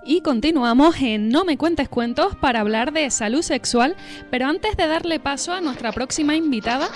Y continuamos en No me cuentes cuentos para hablar de salud sexual, pero antes de darle paso a nuestra próxima invitada,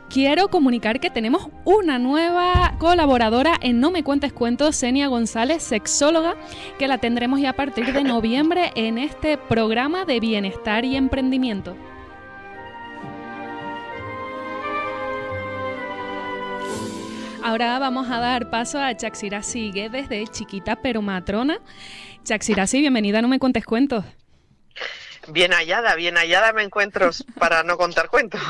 quiero comunicar que tenemos una nueva colaboradora en No me cuentes cuentos, Senia González, sexóloga, que la tendremos ya a partir de noviembre en este programa de bienestar y emprendimiento. Ahora vamos a dar paso a Chaxirasi Guedes de Chiquita pero Matrona. Chaxirasi, bienvenida a No me cuentes cuentos. Bien hallada me encuentro para no contar cuentos.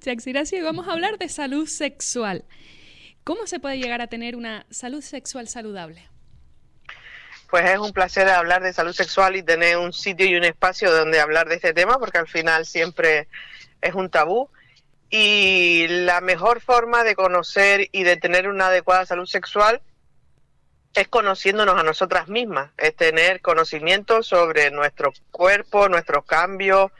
Chaxirasi, vamos a hablar de salud sexual. ¿Cómo se puede llegar a tener una salud sexual saludable? Pues es un placer hablar de salud sexual y tener un sitio y un espacio donde hablar de este tema, porque al final siempre es un tabú. Y la mejor forma de conocer y de tener una adecuada salud sexual es conociéndonos a nosotras mismas, es tener conocimiento sobre nuestro cuerpo, nuestros cambios,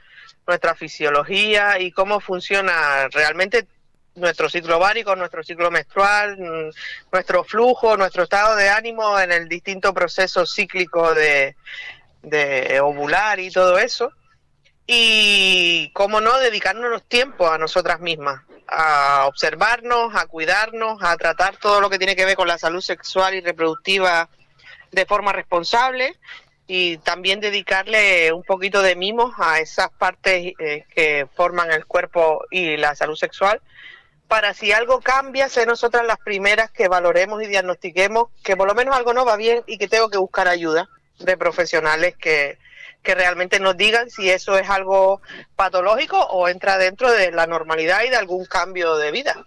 nuestra fisiología y cómo funciona realmente nuestro ciclo ovárico, nuestro ciclo menstrual, nuestro flujo, nuestro estado de ánimo en el distinto proceso cíclico de ovular y todo eso. Y, cómo no, dedicarnos tiempo a nosotras mismas, a observarnos, a cuidarnos, a tratar todo lo que tiene que ver con la salud sexual y reproductiva de forma responsable y también dedicarle un poquito de mimos a esas partes que forman el cuerpo y la salud sexual, para si algo cambia, ser nosotras las primeras que valoremos y diagnostiquemos que por lo menos algo no va bien y que tengo que buscar ayuda de profesionales que realmente nos digan si eso es algo patológico o entra dentro de la normalidad y de algún cambio de vida.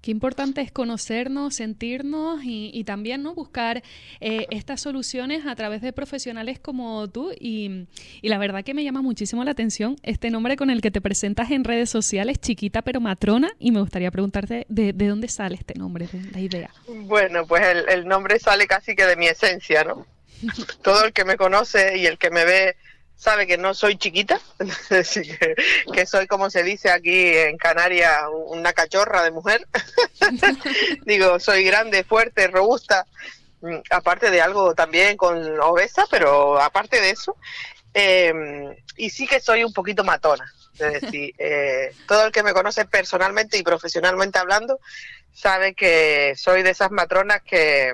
Qué importante es conocernos, sentirnos y también, ¿no?, buscar estas soluciones a través de profesionales como tú. Y la verdad que me llama muchísimo la atención este nombre con el que te presentas en redes sociales, Chiquita pero Matrona, y me gustaría preguntarte de dónde sale este nombre, de la idea. Bueno, pues el nombre sale casi que de mi esencia, ¿no? Todo el que me conoce y el que me ve sabe que no soy chiquita, que soy, como se dice aquí en Canarias, una cachorra de mujer. Digo, soy grande, fuerte, robusta, aparte de algo también con obesa, pero aparte de eso, y sí que soy un poquito matona. Es decir, todo el que me conoce personalmente y profesionalmente hablando sabe que soy de esas matronas que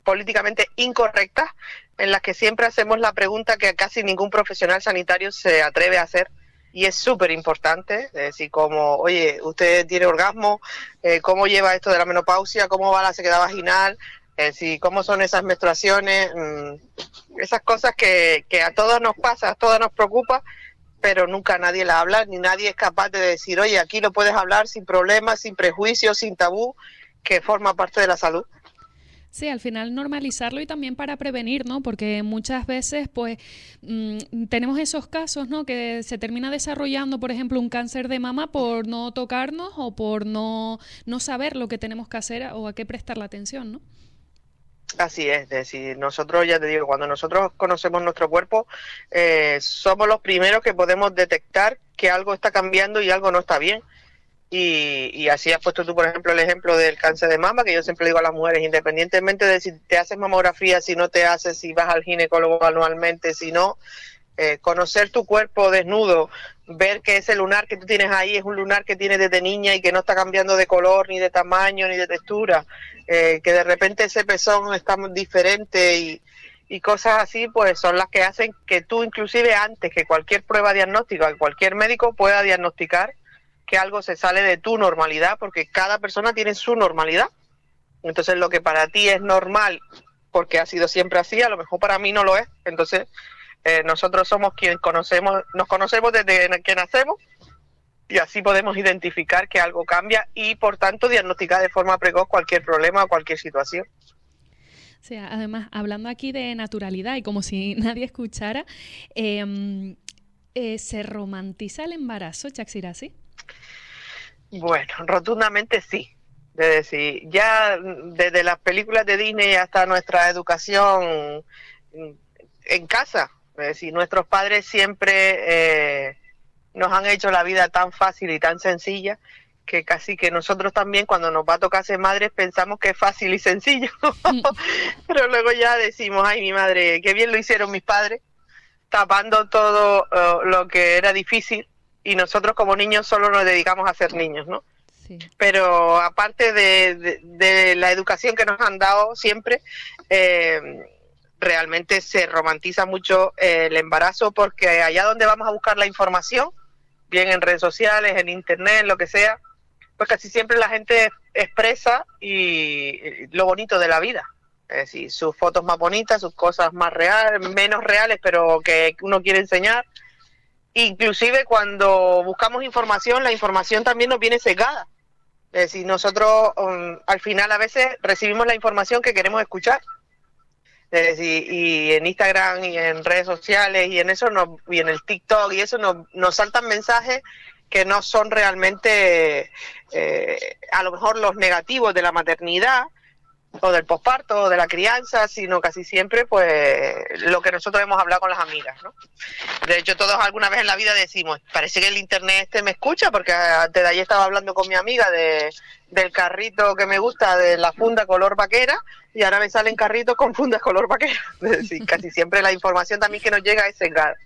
políticamente incorrectas, en las que siempre hacemos la pregunta que casi ningún profesional sanitario se atreve a hacer, y es súper importante, es decir, como, oye, usted tiene orgasmo, cómo lleva esto de la menopausia, cómo va la sequedad vaginal, es decir, cómo son esas menstruaciones, esas cosas que a todos nos pasa, a todos nos preocupa, pero nunca nadie la habla, ni nadie es capaz de decir, oye, aquí lo puedes hablar sin problemas, sin prejuicios, sin tabú, que forma parte de la salud. Sí, al final normalizarlo y también para prevenir, ¿no? Porque muchas veces, pues, tenemos esos casos, ¿no?, que se termina desarrollando, por ejemplo, un cáncer de mama por no tocarnos o por no saber lo que tenemos que hacer o a qué prestar la atención, ¿no? Así es decir, nosotros, ya te digo, cuando nosotros conocemos nuestro cuerpo, somos los primeros que podemos detectar que algo está cambiando y algo no está bien. Y así has puesto tú, por ejemplo, el ejemplo del cáncer de mama, que yo siempre digo a las mujeres, independientemente de si te haces mamografía, si no te haces, si vas al ginecólogo anualmente, si no, conocer tu cuerpo desnudo, ver que ese lunar que tú tienes ahí es un lunar que tienes desde niña y que no está cambiando de color, ni de tamaño, ni de textura, que de repente ese pezón está diferente y cosas así, pues son las que hacen que tú, inclusive antes que cualquier prueba diagnóstica, que cualquier médico pueda diagnosticar que algo se sale de tu normalidad, porque cada persona tiene su normalidad. Entonces lo que para ti es normal, porque ha sido siempre así, a lo mejor para mí no lo es. Entonces nosotros somos quienes nos conocemos desde que nacemos, y así podemos identificar que algo cambia y por tanto diagnosticar de forma precoz cualquier problema o cualquier situación. O sea, además, hablando aquí de naturalidad y como si nadie escuchara, ¿se romantiza el embarazo, Chaxirasi? Bueno, rotundamente sí. Es decir, ya desde las películas de Disney hasta nuestra educación en casa, es decir, nuestros padres siempre nos han hecho la vida tan fácil y tan sencilla que casi que nosotros también cuando nos va a tocar ser madres pensamos que es fácil y sencillo, pero luego ya decimos, ay, mi madre, qué bien lo hicieron mis padres, tapando todo lo que era difícil, y nosotros como niños solo nos dedicamos a ser niños, ¿no? Sí. Pero aparte de la educación que nos han dado siempre, realmente se romantiza mucho el embarazo, porque allá donde vamos a buscar la información, bien en redes sociales, en internet, lo que sea, pues casi siempre la gente expresa lo bonito de la vida. Es decir, sus fotos más bonitas, sus cosas más reales, menos reales, pero que uno quiere enseñar. Inclusive cuando buscamos información, la información también nos viene sesgada. Es decir, nosotros al final a veces recibimos la información que queremos escuchar. Es decir, y en Instagram y en redes sociales y en eso y en el TikTok y eso nos saltan mensajes que no son realmente a lo mejor los negativos de la maternidad o del posparto o de la crianza, sino casi siempre pues lo que nosotros hemos hablado con las amigas, ¿no? De hecho, todos alguna vez en la vida decimos, parece que el internet me escucha, porque antes de ayer estaba hablando con mi amiga del carrito que me gusta, de la funda color vaquera, y ahora me salen carritos con fundas color vaquera. Es decir, casi siempre la información también que nos llega es sesgada.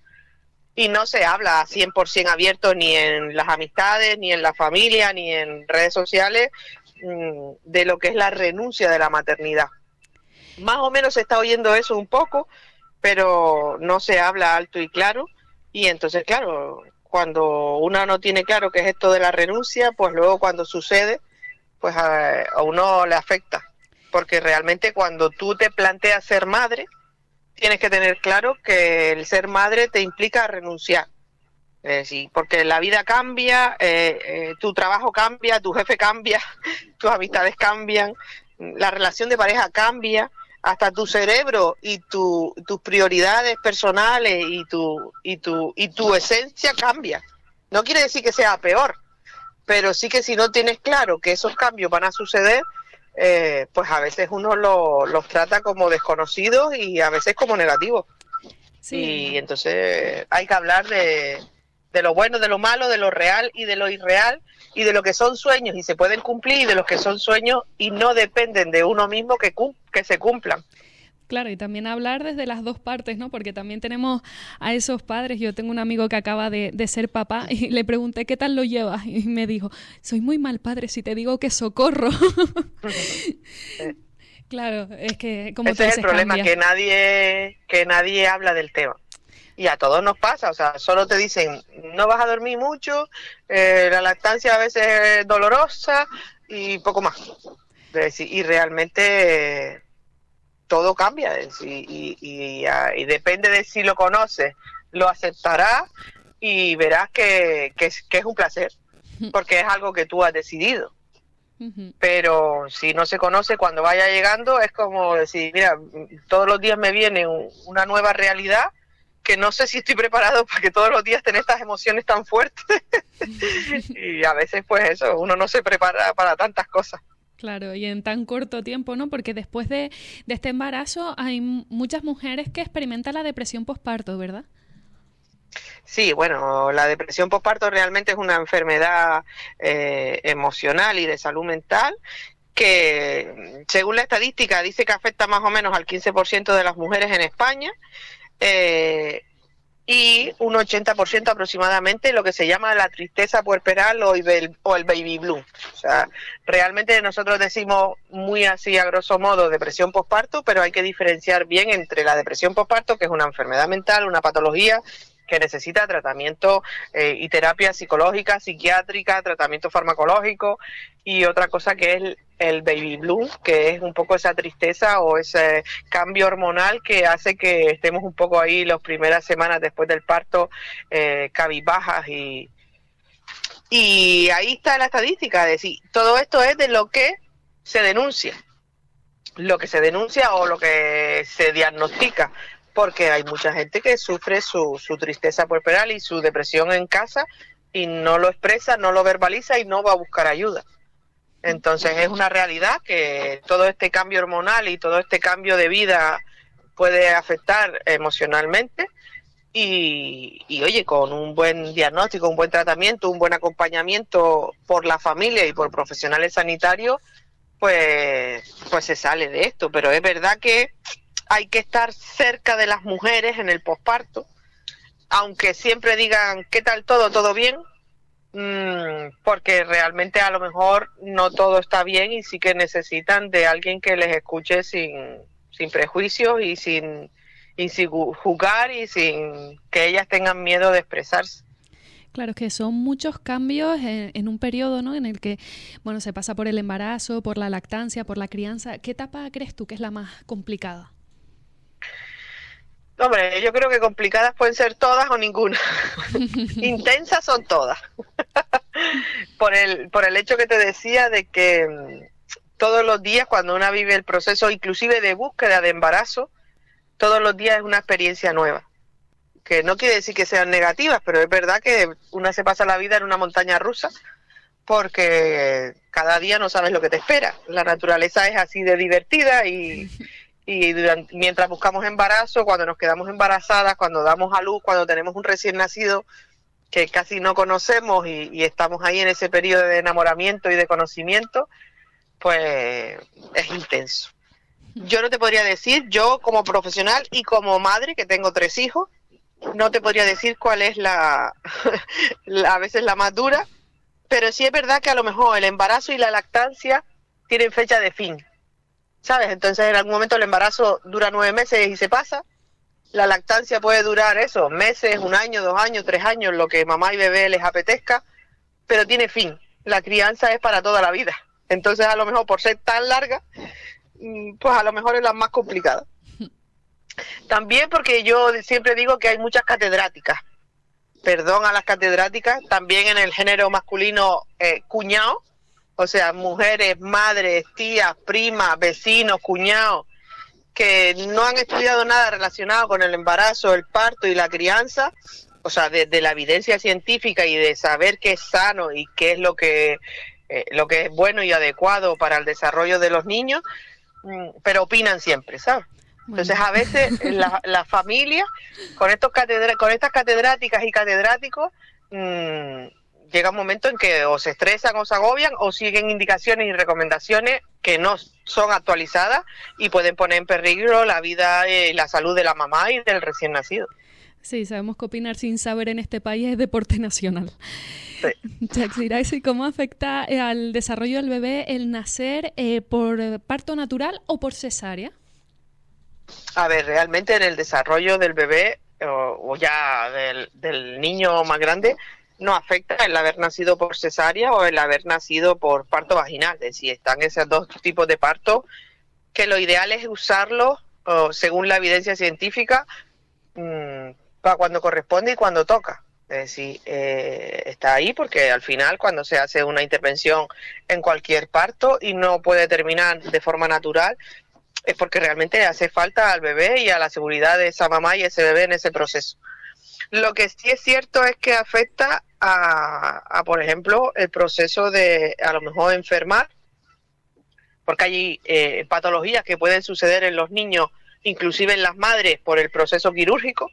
Y no se habla 100% abierto ni en las amistades, ni en la familia, ni en redes sociales, de lo que es la renuncia de la maternidad. Más o menos se está oyendo eso un poco, pero no se habla alto y claro, y entonces, claro, cuando uno no tiene claro qué es esto de la renuncia, pues luego cuando sucede, pues a uno le afecta, porque realmente cuando tú te planteas ser madre, tienes que tener claro que el ser madre te implica renunciar. Sí, porque la vida cambia, tu trabajo cambia, tu jefe cambia, tus amistades cambian, la relación de pareja cambia, hasta tu cerebro y tus prioridades personales y tu esencia cambia. No quiere decir que sea peor, pero sí que si no tienes claro que esos cambios van a suceder, pues a veces uno los trata como desconocidos y a veces como negativos. Sí. Y entonces hay que hablar de lo bueno, de lo malo, de lo real y de lo irreal, y de lo que son sueños y se pueden cumplir, y de los que son sueños y no dependen de uno mismo que se cumplan. Claro, y también hablar desde las dos partes, ¿no? Porque también tenemos a esos padres. Yo tengo un amigo que acaba de ser papá y le pregunté ¿qué tal lo llevas? Y me dijo, soy muy mal padre si te digo que socorro. Claro, es que como ese es el problema, cambia. que nadie habla del tema. Y a todos nos pasa, o sea, solo te dicen, no vas a dormir mucho, la lactancia a veces es dolorosa y poco más. Y realmente todo cambia, y depende de si lo conoces, lo aceptarás y verás que es un placer, porque es algo que tú has decidido. Pero si no se conoce, cuando vaya llegando es como decir, mira, todos los días me viene una nueva realidad, que no sé si estoy preparado para que todos los días tener estas emociones tan fuertes. Y a veces pues eso, uno no se prepara para tantas cosas. Claro, y en tan corto tiempo, ¿no? Porque después de este embarazo hay muchas mujeres que experimentan la depresión posparto, ¿verdad? Sí, bueno, la depresión posparto realmente es una enfermedad emocional y de salud mental que, según la estadística, dice que afecta más o menos al 15% de las mujeres en España, y un 80% aproximadamente lo que se llama la tristeza puerperal o el baby blue. O sea, realmente nosotros decimos muy así a grosso modo depresión posparto, pero hay que diferenciar bien entre la depresión posparto, que es una enfermedad mental, una patología que necesita tratamiento y terapia psicológica, psiquiátrica, tratamiento farmacológico, y otra cosa que es el baby blue, que es un poco esa tristeza o ese cambio hormonal que hace que estemos un poco ahí las primeras semanas después del parto cabizbajas, y ahí está la estadística, es decir, todo esto es de lo que se denuncia o lo que se diagnostica, porque hay mucha gente que sufre su tristeza puerperal y su depresión en casa y no lo expresa, no lo verbaliza y no va a buscar ayuda. Entonces es una realidad que todo este cambio hormonal y todo este cambio de vida puede afectar emocionalmente, y oye, con un buen diagnóstico, un buen tratamiento, un buen acompañamiento por la familia y por profesionales sanitarios, pues se sale de esto. Pero es verdad que hay que estar cerca de las mujeres en el posparto, aunque siempre digan, ¿qué tal todo? ¿Todo bien? Porque realmente a lo mejor no todo está bien y sí que necesitan de alguien que les escuche sin prejuicios y sin juzgar y sin que ellas tengan miedo de expresarse. Claro, es que son muchos cambios en un periodo, ¿no? En el que, bueno, se pasa por el embarazo, por la lactancia, por la crianza. ¿Qué etapa crees tú que es la más complicada? Hombre, yo creo que complicadas pueden ser todas o ninguna. Intensas son todas. por el hecho que te decía de que todos los días cuando una vive el proceso inclusive de búsqueda de embarazo, todos los días es una experiencia nueva. Que no quiere decir que sean negativas, pero es verdad que una se pasa la vida en una montaña rusa porque cada día no sabes lo que te espera. La naturaleza es así de divertida y mientras buscamos embarazo, cuando nos quedamos embarazadas, cuando damos a luz, cuando tenemos un recién nacido que casi no conocemos y estamos ahí en ese periodo de enamoramiento y de conocimiento, pues es intenso. Yo no te podría decir, yo como profesional y como madre, que tengo 3 hijos, no te podría decir cuál es a veces la más dura, pero sí es verdad que a lo mejor el embarazo y la lactancia tienen fecha de fin, ¿sabes? Entonces en algún momento el embarazo dura 9 meses y se pasa, la lactancia puede durar eso, meses, 1 año, 2 años, 3 años, lo que mamá y bebé les apetezca, pero tiene fin, la crianza es para toda la vida, entonces a lo mejor por ser tan larga, pues a lo mejor es la más complicada. También porque yo siempre digo que hay muchas catedráticas, perdón a las catedráticas, también en el género masculino cuñado, o sea, mujeres, madres, tías, primas, vecinos, cuñados, que no han estudiado nada relacionado con el embarazo, el parto y la crianza, o sea, de la evidencia científica y de saber qué es sano y qué es lo que es bueno y adecuado para el desarrollo de los niños, pero opinan siempre, ¿sabes? Entonces a veces la familia con estas catedráticas y catedráticos llega un momento en que o se estresan o se agobian o siguen indicaciones y recomendaciones que no son actualizadas y pueden poner en peligro la vida y la salud de la mamá y del recién nacido. Sí, sabemos que opinar sin saber en este país es deporte nacional. Sí. Yaxiraxi, ¿cómo afecta al desarrollo del bebé el nacer por parto natural o por cesárea? A ver, realmente en el desarrollo del bebé o ya del niño más grande no afecta el haber nacido por cesárea o el haber nacido por parto vaginal. Es decir, están esos 2 tipos de parto que lo ideal es usarlos según la evidencia científica para cuando corresponde y cuando toca. Es decir, está ahí porque al final cuando se hace una intervención en cualquier parto y no puede terminar de forma natural, es porque realmente hace falta al bebé y a la seguridad de esa mamá y ese bebé en ese proceso. Lo que sí es cierto es que afecta a por ejemplo, el proceso de a lo mejor enfermar, porque hay patologías que pueden suceder en los niños, inclusive en las madres, por el proceso quirúrgico.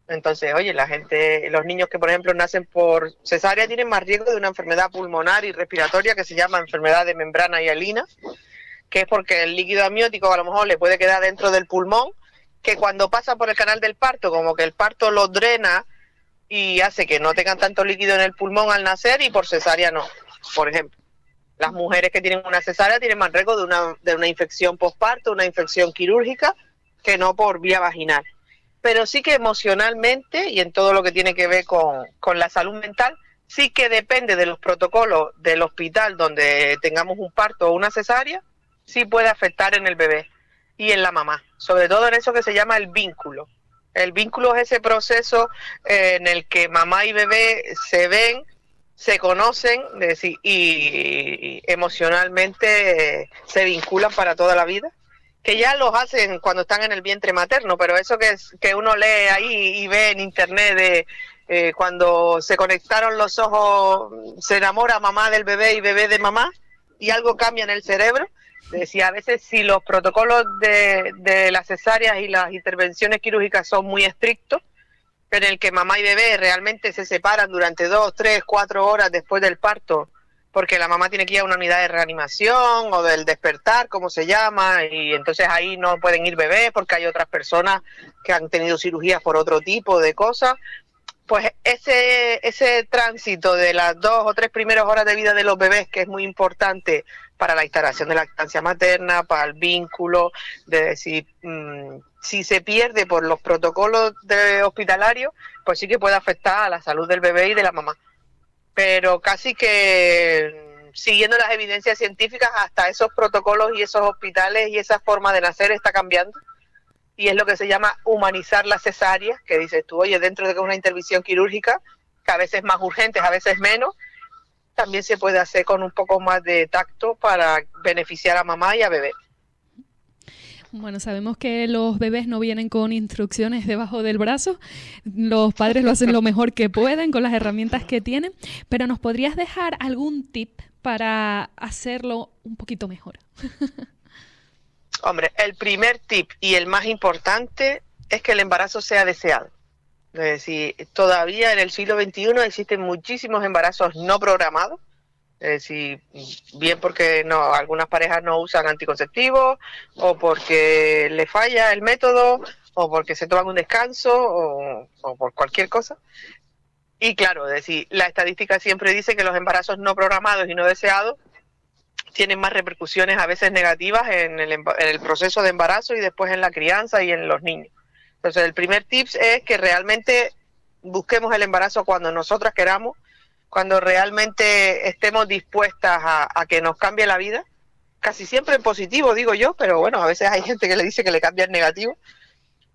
Entonces, oye, los niños que por ejemplo nacen por cesárea tienen más riesgo de una enfermedad pulmonar y respiratoria que se llama enfermedad de membrana hialina, que es porque el líquido amniótico a lo mejor le puede quedar dentro del pulmón, que cuando pasa por el canal del parto, como que el parto lo drena y hace que no tengan tanto líquido en el pulmón al nacer y por cesárea no. Por ejemplo, las mujeres que tienen una cesárea tienen más riesgo de una infección postparto, una infección quirúrgica, que no por vía vaginal. Pero sí que emocionalmente y en todo lo que tiene que ver con la salud mental, sí que depende de los protocolos del hospital donde tengamos un parto o una cesárea, sí puede afectar en el bebé y en la mamá, sobre todo en eso que se llama el vínculo. El vínculo es ese proceso en el que mamá y bebé se ven, se conocen y emocionalmente se vinculan para toda la vida, que ya los hacen cuando están en el vientre materno, pero eso que uno lee ahí y ve en internet de cuando se conectaron los ojos, se enamora mamá del bebé y bebé de mamá y algo cambia en el cerebro. Decía, a veces si los protocolos de las cesáreas y las intervenciones quirúrgicas son muy estrictos, en el que mamá y bebé realmente se separan durante 2, 3, 4 horas después del parto, porque la mamá tiene que ir a una unidad de reanimación o del despertar, como se llama, y entonces ahí no pueden ir bebés porque hay otras personas que han tenido cirugías por otro tipo de cosas. Pues ese tránsito de las 2 o 3 primeras horas de vida de los bebés, que es muy importante para la instalación de la lactancia materna, para el vínculo, de decir, si se pierde por los protocolos hospitalarios, pues sí que puede afectar a la salud del bebé y de la mamá. Pero casi que siguiendo las evidencias científicas, hasta esos protocolos y esos hospitales y esa forma de nacer está cambiando. Y es lo que se llama humanizar la cesárea, que dices tú, oye, dentro de que es una intervención quirúrgica, que a veces es más urgente, a veces menos, también se puede hacer con un poco más de tacto para beneficiar a mamá y a bebé. Bueno, sabemos que los bebés no vienen con instrucciones debajo del brazo, los padres lo hacen lo mejor que pueden con las herramientas que tienen, pero ¿nos podrías dejar algún tip para hacerlo un poquito mejor? Hombre, el primer tip y el más importante es que el embarazo sea deseado. Es decir, todavía en el siglo XXI existen muchísimos embarazos no programados. Es decir, bien porque no, algunas parejas no usan anticonceptivos, o porque le falla el método, o porque se toman un descanso, o por cualquier cosa. Y claro, es decir, la estadística siempre dice que los embarazos no programados y no deseados tienen más repercusiones a veces negativas en el proceso de embarazo y después en la crianza y en los niños. Entonces, el primer tip es que realmente busquemos el embarazo cuando nosotras queramos, cuando realmente estemos dispuestas a que nos cambie la vida, casi siempre en positivo, digo yo, pero bueno, a veces hay gente que le dice que le cambia en negativo,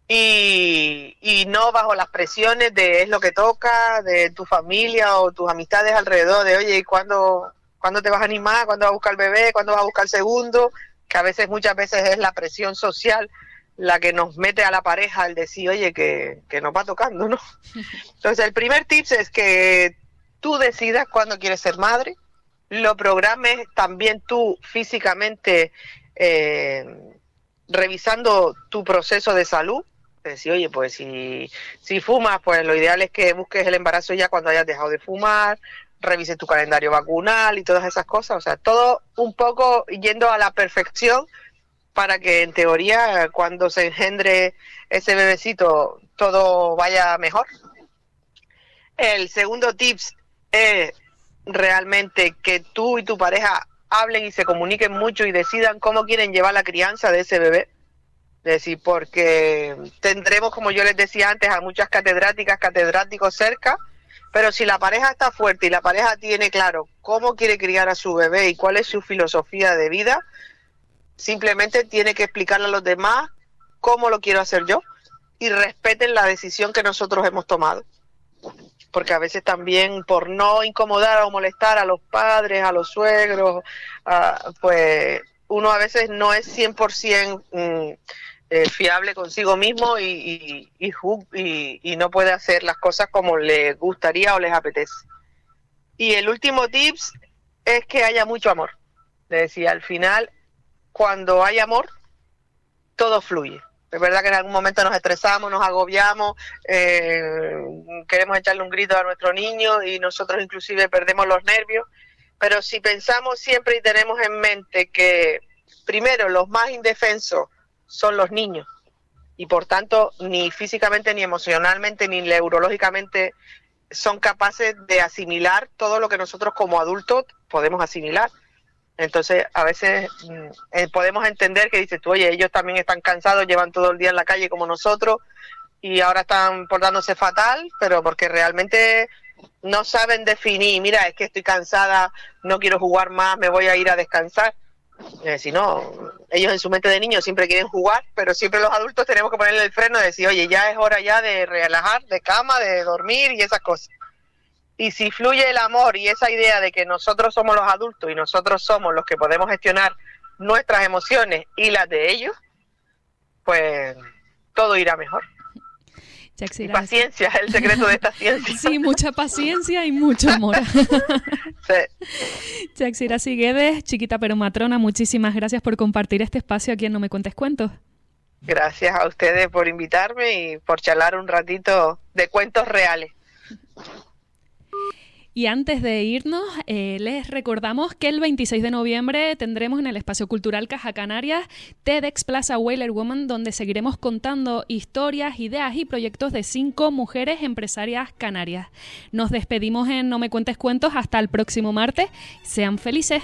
y no bajo las presiones de es lo que toca, de tu familia o tus amistades alrededor, de oye, ¿y cuándo te vas a animar? ¿Cuándo vas a buscar el bebé? ¿Cuándo vas a buscar el segundo? Que a veces, muchas veces es la presión social la que nos mete a la pareja al decir, oye, que nos va tocando, ¿no? Entonces, el primer tip es que tú decidas cuándo quieres ser madre, lo programes también tú físicamente, revisando tu proceso de salud. Es decir, oye, pues si fumas, pues lo ideal es que busques el embarazo ya cuando hayas dejado de fumar, revises tu calendario vacunal y todas esas cosas. O sea, todo un poco yendo a la perfección para que en teoría cuando se engendre ese bebecito todo vaya mejor. El segundo tips es realmente que tú y tu pareja hablen y se comuniquen mucho y decidan cómo quieren llevar la crianza de ese bebé. Es decir, porque tendremos, como yo les decía antes, a muchas catedráticas, catedráticos cerca, pero si la pareja está fuerte y la pareja tiene claro cómo quiere criar a su bebé y cuál es su filosofía de vida, simplemente tiene que explicarle a los demás cómo lo quiero hacer yo y respeten la decisión que nosotros hemos tomado. Porque a veces también por no incomodar o molestar a los padres, a los suegros, pues uno a veces no es 100% fiable consigo mismo y no puede hacer las cosas como les gustaría o les apetece. Y el último tips es que haya mucho amor. Es decir, al final, cuando hay amor, todo fluye. Es verdad que en algún momento nos estresamos, nos agobiamos, queremos echarle un grito a nuestro niño y nosotros inclusive perdemos los nervios, pero si pensamos siempre y tenemos en mente que primero los más indefensos son los niños y por tanto ni físicamente, ni emocionalmente, ni neurológicamente son capaces de asimilar todo lo que nosotros como adultos podemos asimilar. Entonces, a veces podemos entender que dices tú, oye, ellos también están cansados, llevan todo el día en la calle como nosotros y ahora están portándose fatal, pero porque realmente no saben definir, mira, es que estoy cansada, no quiero jugar más, me voy a ir a descansar. Si no, ellos en su mente de niños siempre quieren jugar, pero siempre los adultos tenemos que ponerle el freno y decir, oye, ya es hora ya de relajar, de cama, de dormir y esas cosas. Y si fluye el amor y esa idea de que nosotros somos los adultos y nosotros somos los que podemos gestionar nuestras emociones y las de ellos, pues todo irá mejor. Y paciencia es el secreto de esta ciencia. Sí, mucha paciencia y mucho amor. Sí. Yaxira Siguedes, chiquita pero matrona, muchísimas gracias por compartir este espacio aquí en No Me Cuentes Cuentos. Gracias a ustedes por invitarme y por charlar un ratito de cuentos reales. Y antes de irnos, les recordamos que el 26 de noviembre tendremos en el Espacio Cultural Caja Canarias TEDx Plaza Wailer Woman, donde seguiremos contando historias, ideas y proyectos de 5 mujeres empresarias canarias. Nos despedimos en No Me Cuentes Cuentos hasta el próximo martes. Sean felices.